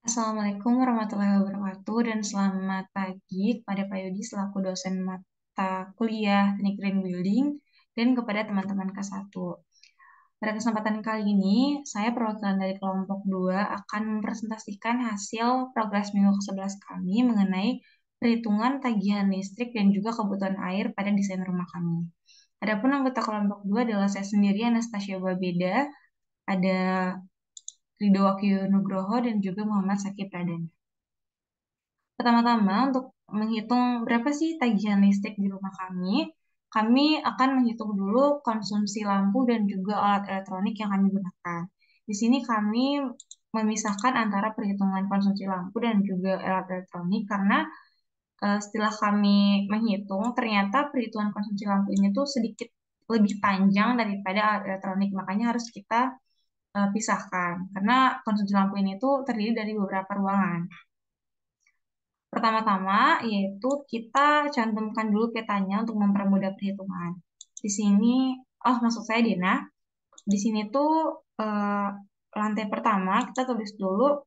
Assalamualaikum warahmatullahi wabarakatuh dan selamat pagi kepada Pak Yudi selaku dosen mata kuliah Teknik Green Building dan kepada teman-teman K1. Pada kesempatan kali ini, saya perwakilan dari kelompok 2 akan mempresentasikan hasil progres minggu ke-11 kami mengenai perhitungan tagihan listrik dan juga kebutuhan air pada desain rumah kami. Adapun anggota kelompok 2 adalah saya sendiri, Anastasia Babeda, ada Ridho Wakyu Nugroho dan juga Muhammad Sakib Pradana. Pertama-tama, untuk menghitung berapa sih tagihan listrik di rumah kami akan menghitung dulu konsumsi lampu dan juga alat elektronik yang kami gunakan. Di sini kami memisahkan antara perhitungan konsumsi lampu dan juga alat elektronik karena setelah kami menghitung, ternyata perhitungan konsumsi lampu ini tuh sedikit lebih panjang daripada alat elektronik, makanya harus kita pisahkan karena konsumsi lampu ini tuh terdiri dari beberapa ruangan. Pertama-tama, yaitu kita cantumkan dulu petanya untuk mempermudah perhitungan. Di sini, maksud saya Dina, di sini tuh eh, lantai pertama kita tulis dulu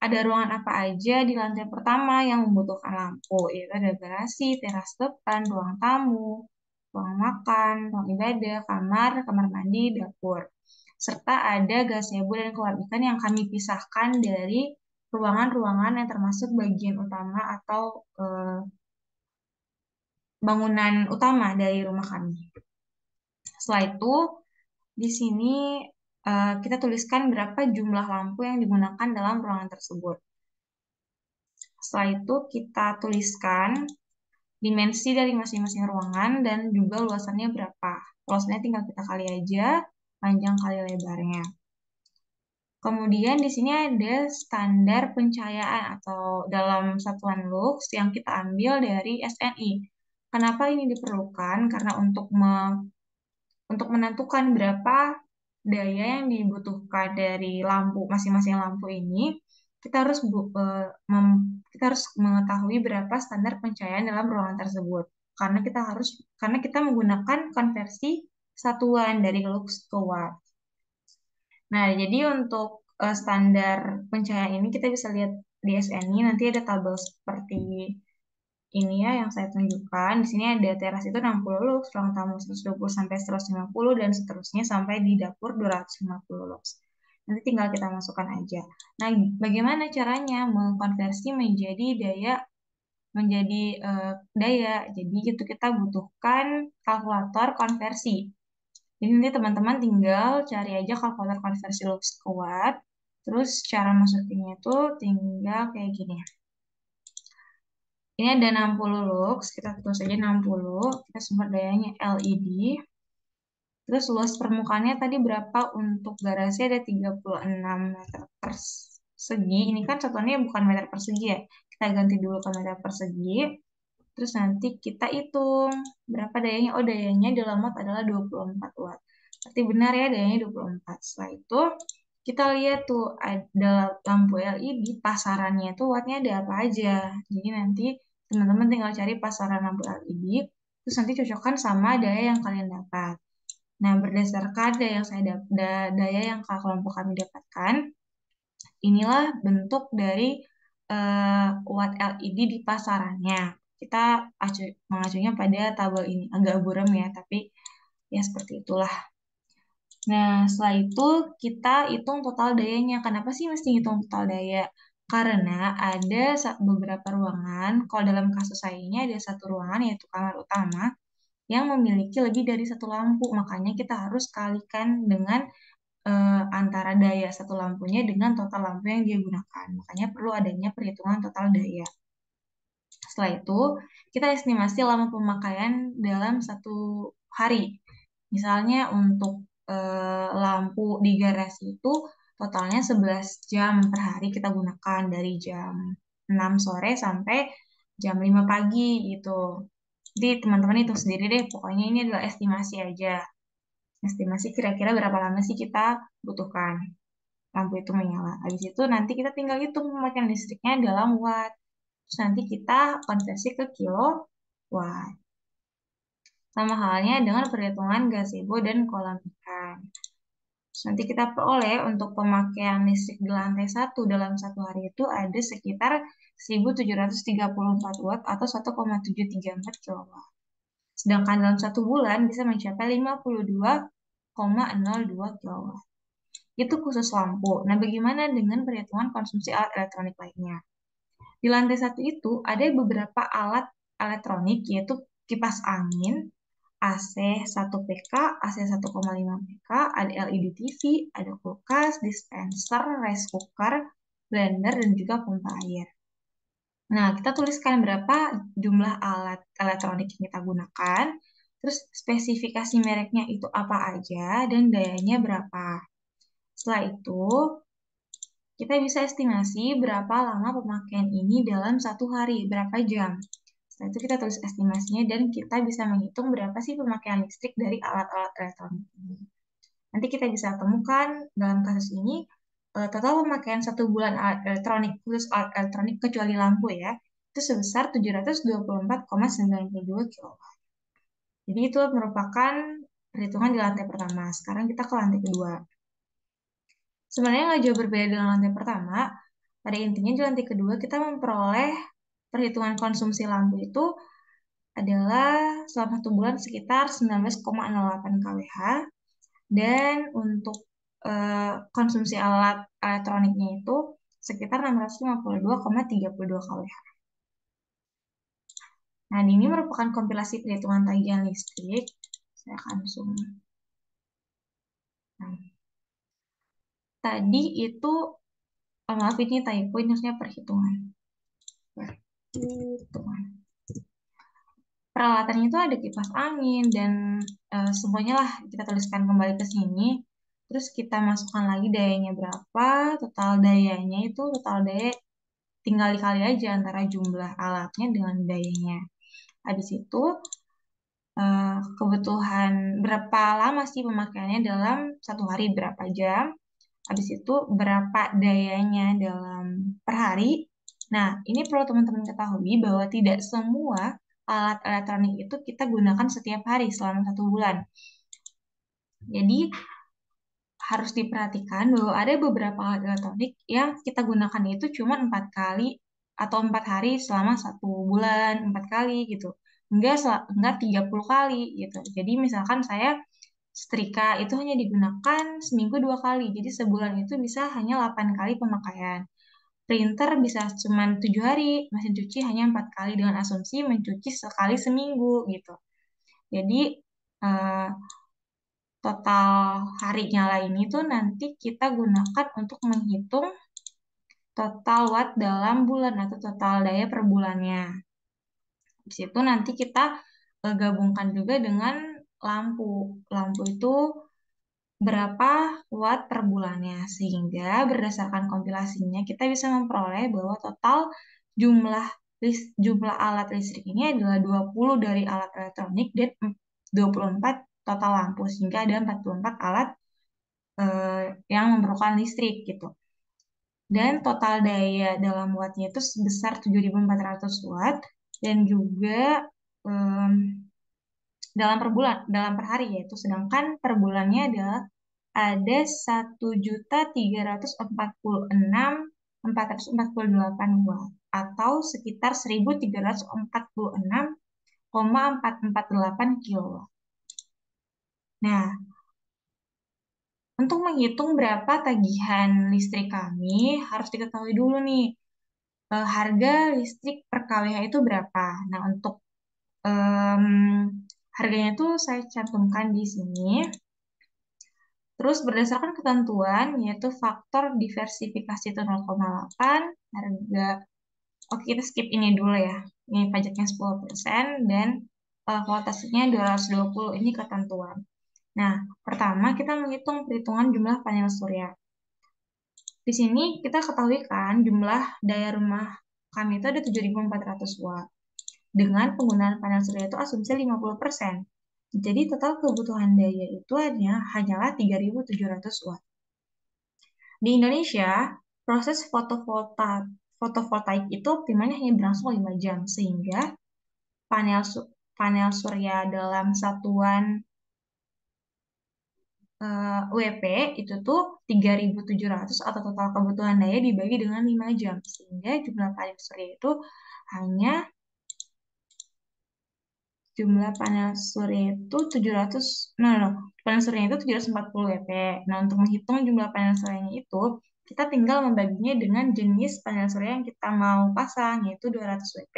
ada ruangan apa aja di lantai pertama yang membutuhkan lampu, yaitu ada garasi, teras depan, ruang tamu, ruang makan, ruang ibadah, kamar, kamar mandi, dapur. Serta ada gazebo dan kolam ikan yang kami pisahkan dari ruangan-ruangan yang termasuk bagian utama atau bangunan utama dari rumah kami. Setelah itu, di sini kita tuliskan berapa jumlah lampu yang digunakan dalam ruangan tersebut. Setelah itu, kita tuliskan dimensi dari masing-masing ruangan dan juga luasannya berapa. Luasannya tinggal kita kali aja, panjang kali lebarnya. Kemudian di sini ada standar pencahayaan atau dalam satuan lux yang kita ambil dari SNI. Kenapa ini diperlukan? Karena untuk menentukan berapa daya yang dibutuhkan dari lampu masing-masing lampu ini, kita harus kita harus mengetahui berapa standar pencahayaan dalam ruangan tersebut. Karena kita menggunakan konversi satuan dari lux ke watt. Nah, jadi untuk standar pencahayaan ini kita bisa lihat di SNI, nanti ada tabel seperti ini ya yang saya tunjukkan. Di sini ada teras itu 60 lux, ruang tamu 120 sampai 150 dan seterusnya sampai di dapur 250 lux. Nanti tinggal kita masukkan aja. Nah, bagaimana caranya mengkonversi menjadi daya? Jadi itu kita butuhkan kalkulator konversi. Jadi nanti teman-teman tinggal cari aja kalkulator konversi lux ke watt. Terus cara masukinnya itu tinggal kayak gini. Ini ada 60 lux, kita tulis saja 60, kita sumber dayanya LED. Terus luas permukaannya tadi berapa untuk garasi ada 36 meter persegi. Ini kan satuannya bukan meter persegi ya. Kita ganti dulu ke meter persegi. Terus nanti kita hitung berapa dayanya. Oh, dayanya dalam watt adalah 24 watt. Berarti benar ya dayanya 24. Setelah itu kita lihat tuh ada lampu LED pasarannya tuh wattnya ada apa aja. Jadi nanti teman-teman tinggal cari pasaran lampu LED, terus nanti cocokkan sama daya yang kalian dapat. Nah, berdasarkan daya yang kelompok kami dapatkan, inilah bentuk dari watt LED di pasarannya. Kita mengacunya pada tabel ini. Agak buram ya, tapi ya seperti itulah. Nah, setelah itu kita hitung total dayanya. Kenapa sih mesti hitung total daya? Karena ada beberapa ruangan, kalau dalam kasus saya ini ada satu ruangan yaitu kamar utama yang memiliki lebih dari satu lampu. Makanya kita harus kalikan dengan antara daya satu lampunya dengan total lampu yang dia gunakan. Makanya perlu adanya perhitungan total daya. Setelah itu, kita estimasi lama pemakaian dalam satu hari. Misalnya untuk lampu di garasi itu totalnya 11 jam per hari kita gunakan dari jam 6 sore sampai jam 5 pagi gitu. Jadi teman-teman itu sendiri deh, pokoknya ini adalah estimasi aja. Estimasi kira-kira berapa lama sih kita butuhkan lampu itu menyala. Habis itu nanti kita tinggal hitung pemakaian listriknya dalam watt. Terus nanti kita konversi ke kilowatt. Sama halnya dengan perhitungan gazebo dan kolam ikan. Nanti kita peroleh untuk pemakaian listrik di lantai 1 dalam satu hari itu ada sekitar 1734 watt atau 1,734 kilowatt. Sedangkan dalam satu bulan bisa mencapai 52,02 kilowatt. Itu khusus lampu. Nah, bagaimana dengan perhitungan konsumsi alat elektronik lainnya? Di lantai 1 itu ada beberapa alat elektronik yaitu kipas angin, AC 1 PK, AC 1,5 PK, ada LED TV, ada kulkas, dispenser, rice cooker, blender, dan juga pompa air. Nah, kita tuliskan berapa jumlah alat elektronik yang kita gunakan, terus spesifikasi mereknya itu apa aja, dan dayanya berapa. Setelah itu, kita bisa estimasi berapa lama pemakaian ini dalam satu hari, berapa jam. Setelah itu kita tulis estimasinya dan kita bisa menghitung berapa sih pemakaian listrik dari alat-alat elektronik ini. Nanti kita bisa temukan dalam kasus ini total pemakaian satu bulan alat elektronik, khusus alat elektronik kecuali lampu ya, itu sebesar 724,92 kW. Jadi itu merupakan perhitungan di lantai pertama. Sekarang kita ke lantai kedua. Sebenarnya nggak jauh berbeda dengan lantai pertama. Pada intinya di lantai kedua kita memperoleh perhitungan konsumsi lampu itu adalah selama satu bulan sekitar 19,08 kWh dan untuk konsumsi alat elektroniknya itu sekitar 652,32 kWh. Nah, ini merupakan kompilasi perhitungan tagihan listrik. Saya akan zoom. Nah, tadi itu, maaf ini typo, ini harusnya perhitungan. Perhitungan. Peralatannya itu ada kipas angin dan semuanya lah kita tuliskan kembali ke sini. Terus kita masukkan lagi dayanya berapa, total dayanya itu total daya tinggal dikali aja antara jumlah alatnya dengan dayanya. Habis itu kebutuhan berapa lama sih pemakaiannya dalam satu hari, berapa jam. Habis itu berapa dayanya dalam per hari. Nah, ini perlu teman-teman ketahui bahwa tidak semua alat elektronik itu kita gunakan setiap hari selama satu bulan. Jadi, harus diperhatikan bahwa ada beberapa alat elektronik yang kita gunakan itu cuma 4 kali atau 4 hari selama satu bulan, 4 kali gitu. Enggak 30 kali gitu. Jadi, misalkan saya setrika itu hanya digunakan seminggu 2 kali. Jadi, sebulan itu bisa hanya 8 kali pemakaian. Printer bisa cuma 7 hari, mesin cuci hanya 4 kali dengan asumsi mencuci sekali seminggu gitu. Jadi total hari nyala ini tuh nanti kita gunakan untuk menghitung total watt dalam bulan atau total daya per bulannya. Di situ nanti kita gabungkan juga dengan lampu. Lampu itu berapa watt per bulannya, sehingga berdasarkan kompilasinya kita bisa memperoleh bahwa total jumlah alat listrik ini adalah 20 dari alat elektronik dan 24 total lampu, sehingga ada 44 alat yang memerlukan listrik gitu. Dan total daya dalam wattnya itu sebesar 7.400 watt dan juga dalam per bulan, dalam per hari yaitu, sedangkan per bulannya adalah ada 1.346.448 watt atau sekitar 1.346,448 kilowatt. Nah, untuk menghitung berapa tagihan listrik kami harus diketahui dulu nih harga listrik per kWh itu berapa. Nah, untuk harganya itu saya cantumkan di sini. Terus berdasarkan ketentuan yaitu faktor diversifikasi itu 0,8, harga, oke kita skip ini dulu ya, ini pajaknya 10% dan voltasenya 220, ini ketentuan. Nah, pertama kita menghitung perhitungan jumlah panel surya. Di sini kita ketahui kan jumlah daya rumah kami itu ada 7.400 watt. Dengan penggunaan panel surya itu asumsi 50%. Jadi total kebutuhan daya itu hanyalah 3.700 watt. Di Indonesia, proses fotovoltaik itu optimalnya hanya berlangsung 5 jam, sehingga panel surya dalam satuan WP itu tuh 3.700 atau total kebutuhan daya dibagi dengan 5 jam. Sehingga jumlah panel surya itu hanya jumlah panel surya itu 700, panel surya itu 740 WP. Nah, untuk menghitung jumlah panel suryanya itu, kita tinggal membaginya dengan jenis panel surya yang kita mau pasang, yaitu 200 WP.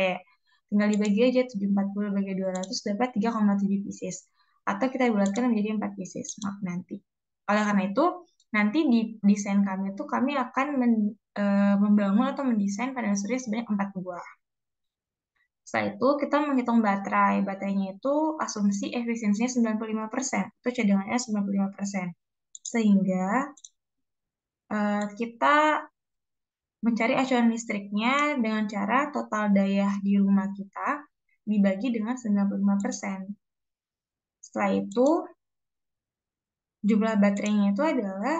Tinggal dibagi aja 740 bagi 200 dapat 3,7 pieces. Atau kita bulatkan menjadi 4 pieces, maaf nanti. Oleh karena itu, nanti di desain kami itu kami akan membangun atau mendesain panel surya sebanyak 4 buah. Setelah itu kita menghitung baterai. Baterainya itu asumsi efisiensinya 95%. Itu cadangannya 95%. Sehingga kita mencari acuan listriknya dengan cara total daya di rumah kita dibagi dengan 95%. Setelah itu jumlah baterainya itu adalah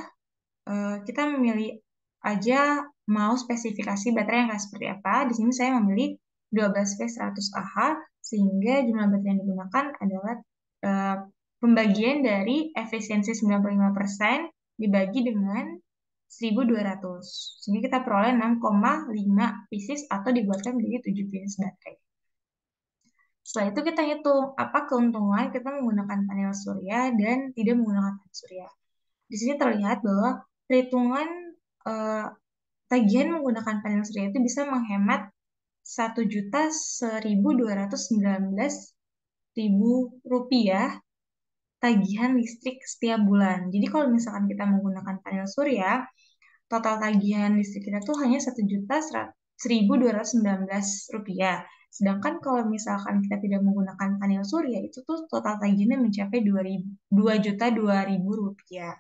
kita memilih aja mau spesifikasi baterai yang kayak seperti apa. Di sini saya memilih 12V100Ah sehingga jumlah baterai yang digunakan adalah eh, pembagian dari efisiensi 95% dibagi dengan 1.200. Sehingga kita peroleh 6,5 pieces atau dibuatkan menjadi 7 pieces baterai. Setelah itu kita hitung apa keuntungan kita menggunakan panel surya dan tidak menggunakan panel surya. Di sini terlihat bahwa perhitungan eh, tagihan menggunakan panel surya itu bisa menghemat 1.1.219.000 rupiah tagihan listrik setiap bulan. Jadi kalau misalkan kita menggunakan panel surya, total tagihan listrik kita tuh hanya 1.119.000 rupiah. Sedangkan kalau misalkan kita tidak menggunakan panel surya, itu tuh total tagihannya mencapai 2.002.000 rupiah.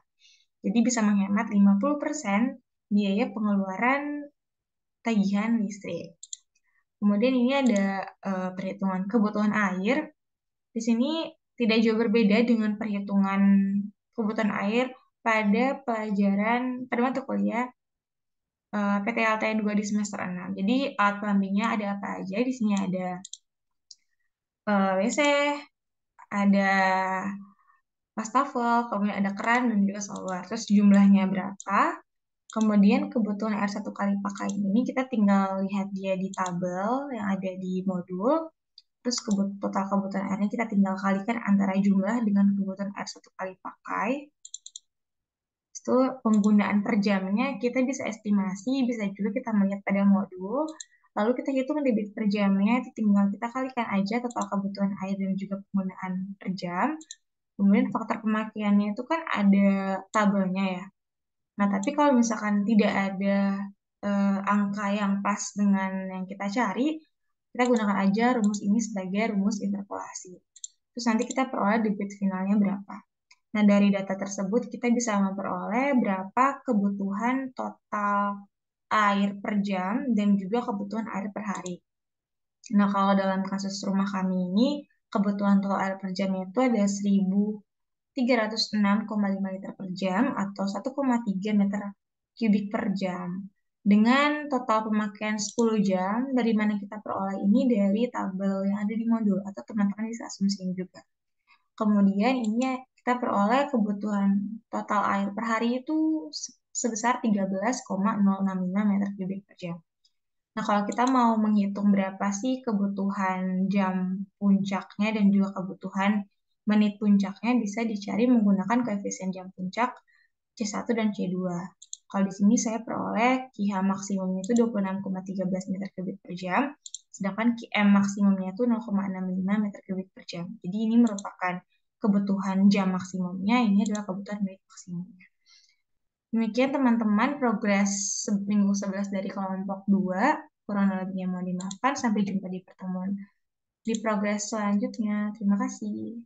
Jadi bisa menghemat 50% biaya pengeluaran tagihan listrik. Kemudian ini ada perhitungan kebutuhan air. Di sini tidak jauh berbeda dengan perhitungan kebutuhan air pada pada mata kuliah PTLT 2 di semester 6. Jadi alat plumbingnya ada apa aja? Di sini ada WC, ada wastafel, kemudian ada keran dan juga shower. Terus jumlahnya berapa? Kemudian kebutuhan air satu kali pakai ini kita tinggal lihat dia di tabel yang ada di modul. Terus total kebutuhan airnya kita tinggal kalikan antara jumlah dengan kebutuhan air satu kali pakai. Itu penggunaan per jamnya kita bisa estimasi, bisa juga kita melihat pada modul. Lalu kita hitung debit per jamnya, itu tinggal kita kalikan aja total kebutuhan air dan juga penggunaan per jam. Kemudian faktor pemakaiannya itu kan ada tabelnya ya. Nah, tapi kalau misalkan tidak ada angka yang pas dengan yang kita cari, kita gunakan aja rumus ini sebagai rumus interpolasi. Terus nanti kita peroleh debit finalnya berapa. Nah, dari data tersebut kita bisa memperoleh berapa kebutuhan total air per jam dan juga kebutuhan air per hari. Nah, kalau dalam kasus rumah kami ini, kebutuhan total air per jam itu ada 1.306,5 liter per jam atau 1,3 meter kubik per jam. Dengan total pemakaian 10 jam, dari mana kita peroleh ini dari tabel yang ada di modul atau teman-teman bisa asumsiin juga. Kemudian ini kita peroleh kebutuhan total air per hari itu sebesar 13,065 meter kubik per jam. Nah, kalau kita mau menghitung berapa sih kebutuhan jam puncaknya dan juga kebutuhan menit puncaknya bisa dicari menggunakan koefisien jam puncak C1 dan C2. Kalau di sini saya peroleh QH maksimumnya itu 26,13 meter kubik per jam, sedangkan QM maksimumnya itu 0,65 meter kubik per jam. Jadi ini merupakan kebutuhan jam maksimumnya, ini adalah kebutuhan menit maksimumnya. Demikian teman-teman progres minggu 11 dari kelompok 2. Kurang lebihnya mohon dimaafkan. Sampai jumpa di pertemuan di progres selanjutnya. Terima kasih.